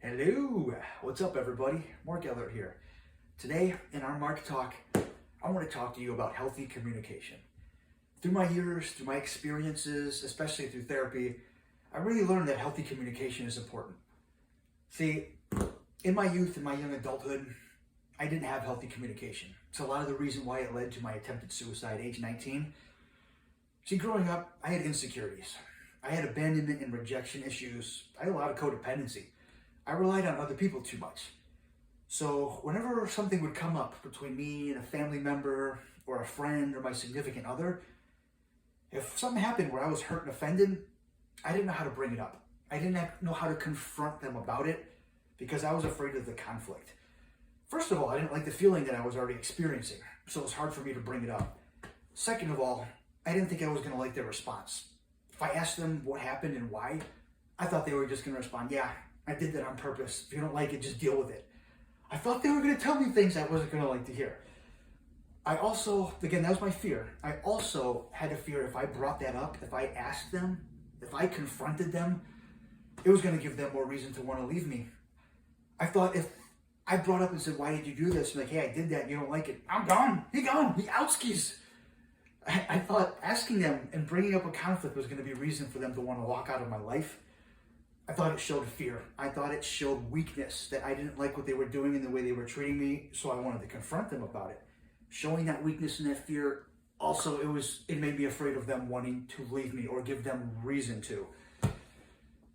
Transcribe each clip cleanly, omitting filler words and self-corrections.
Hello, what's up everybody? Mark Ellert here. Today in our Mark Talk, I want to talk to you about healthy communication. Through my years, through my experiences, especially through therapy, I really learned that healthy communication is important. See, in my youth, in my young adulthood, I didn't have healthy communication. It's a lot of the reason why it led to my attempted suicide, age 19. See, growing up, I had insecurities. I had abandonment and rejection issues. I had a lot of codependency. I relied on other people too much. So whenever something would come up between me and a family member or a friend or my significant other, if something happened where I was hurt and offended, I didn't know how to bring it up. I didn't know how to confront them about it because I was afraid of the conflict. First of all, I didn't like the feeling that I was already experiencing, so it was hard for me to bring it up. Second of all, I didn't think I was going to like their response. If I asked them what happened and why, I thought they were just going to respond, yeah, I did that on purpose. If you don't like it, just deal with it. I thought they were going to tell me things I wasn't going to like to hear. I also, again, that was my fear. I also had a fear if I brought that up, if I asked them, if I confronted them, it was going to give them more reason to want to leave me. I thought if I brought up and said, why did you do this? I'm like, hey, I did that and you don't like it. I'm gone. He gone. He outskis. I thought asking them and bringing up a conflict was going to be a reason for them to want to walk out of my life. I thought it showed fear. I thought it showed weakness, that I didn't like what they were doing and the way they were treating me, so I wanted to confront them about it. Showing that weakness and that fear, also it made me afraid of them wanting to leave me or give them reason to.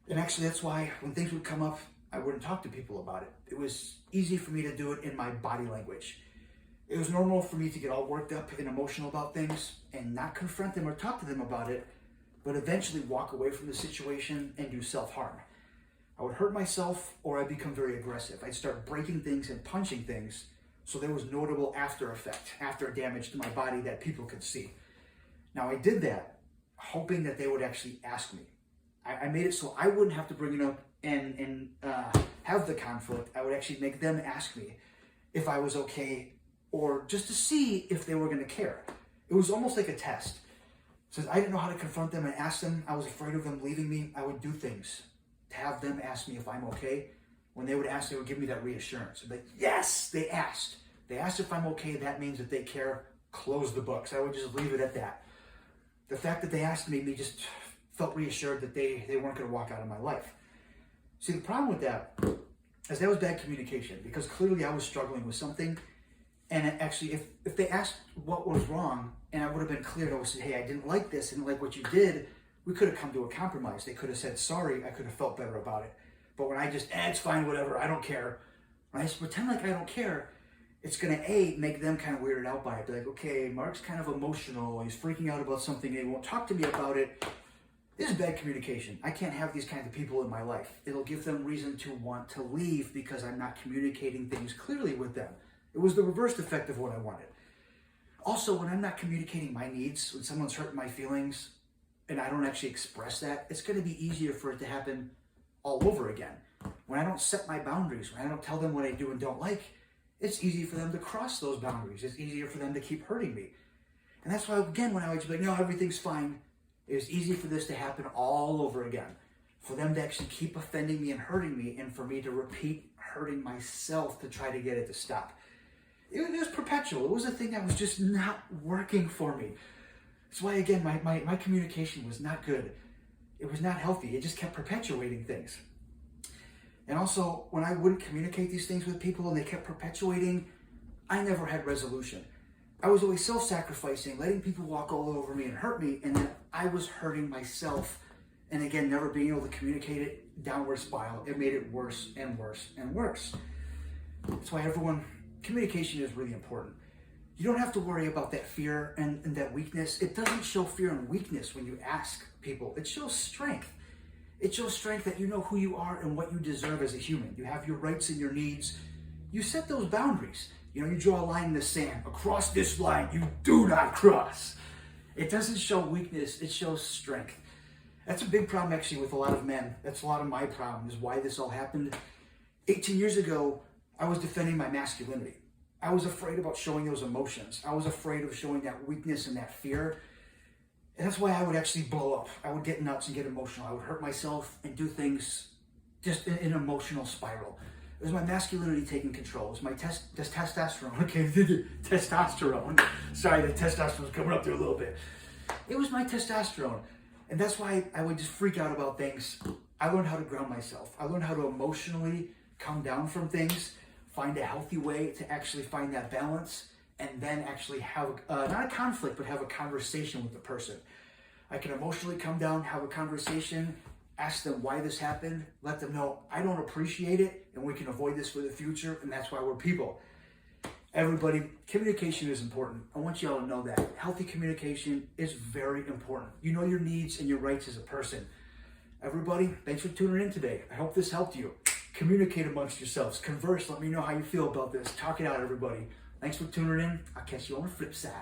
And actually that's why when things would come up, I wouldn't talk to people about it. It was easy for me to do it in my body language. It was normal for me to get all worked up and emotional about things and not confront them or talk to them about it, but eventually walk away from the situation and do self-harm. I would hurt myself or I'd become very aggressive. I'd start breaking things and punching things so there was notable after effect, after damage to my body that people could see. Now I did that hoping that they would actually ask me. I made it so I wouldn't have to bring it up and have the conflict. I would actually make them ask me if I was okay or just to see if they were going to care. It was almost like a test. Since I didn't know how to confront them and ask them, I was afraid of them leaving me, I would do things to have them ask me if I'm okay. When they would ask, they would give me that reassurance. I'd be like, yes, they asked. They asked if I'm okay, that means that they care. Close the books. I would just leave it at that. The fact that they asked me just felt reassured that they weren't going to walk out of my life. See, the problem with that is that was bad communication because clearly I was struggling with something. And actually, if they asked what was wrong, and I would have been clear, I would have said, hey, I didn't like this, I didn't like what you did, we could have come to a compromise. They could have said sorry, I could have felt better about it. But when I just, it's fine, whatever, I don't care. When I just pretend like I don't care, it's going to, make them kind of weirded out by it. Be like, okay, Mark's kind of emotional, he's freaking out about something, he won't talk to me about it. This is bad communication. I can't have these kinds of people in my life. It'll give them reason to want to leave because I'm not communicating things clearly with them. It was the reverse effect of what I wanted. Also, when I'm not communicating my needs, when someone's hurting my feelings, and I don't actually express that, it's going to be easier for it to happen all over again. When I don't set my boundaries, when I don't tell them what I do and don't like, it's easy for them to cross those boundaries. It's easier for them to keep hurting me. And that's why, again, when I was like, no, everything's fine, it was easy for this to happen all over again. For them to actually keep offending me and hurting me, and for me to repeat hurting myself to try to get it to stop. It was perpetual. It was a thing that was just not working for me. That's why, again, my communication was not good. It was not healthy. It just kept perpetuating things. And also, when I wouldn't communicate these things with people and they kept perpetuating, I never had resolution. I was always self-sacrificing, letting people walk all over me and hurt me, and then I was hurting myself. And again, never being able to communicate it, downward spiral. It made it worse and worse and worse. That's why communication is really important. You don't have to worry about that fear and that weakness. It doesn't show fear and weakness when you ask people. It shows strength. It shows strength that you know who you are and what you deserve as a human. You have your rights and your needs. You set those boundaries. You draw a line in the sand. Across this line, you do not cross. It doesn't show weakness. It shows strength. That's a big problem actually with a lot of men. That's a lot of my problem, is why this all happened. 18 years ago, I was defending my masculinity. I was afraid about showing those emotions. I was afraid of showing that weakness and that fear. And that's why I would actually blow up. I would get nuts and get emotional. I would hurt myself and do things just an emotional spiral. It was my masculinity taking control. It was my testosterone. Okay, testosterone. Sorry, the testosterone's coming up there a little bit. It was my testosterone. And that's why I would just freak out about things. I learned how to ground myself. I learned how to emotionally come down from things, find a healthy way to actually find that balance, and then actually have, not a conflict, but have a conversation with the person. I can emotionally come down, have a conversation, ask them why this happened, let them know I don't appreciate it, and we can avoid this for the future, and that's why we're people. Everybody, communication is important. I want you all to know that. Healthy communication is very important. You know your needs and your rights as a person. Everybody, thanks for tuning in today. I hope this helped you. Communicate amongst yourselves. Converse. Let me know how you feel about this. Talk it out, everybody. Thanks for tuning in. I'll catch you on the flip side.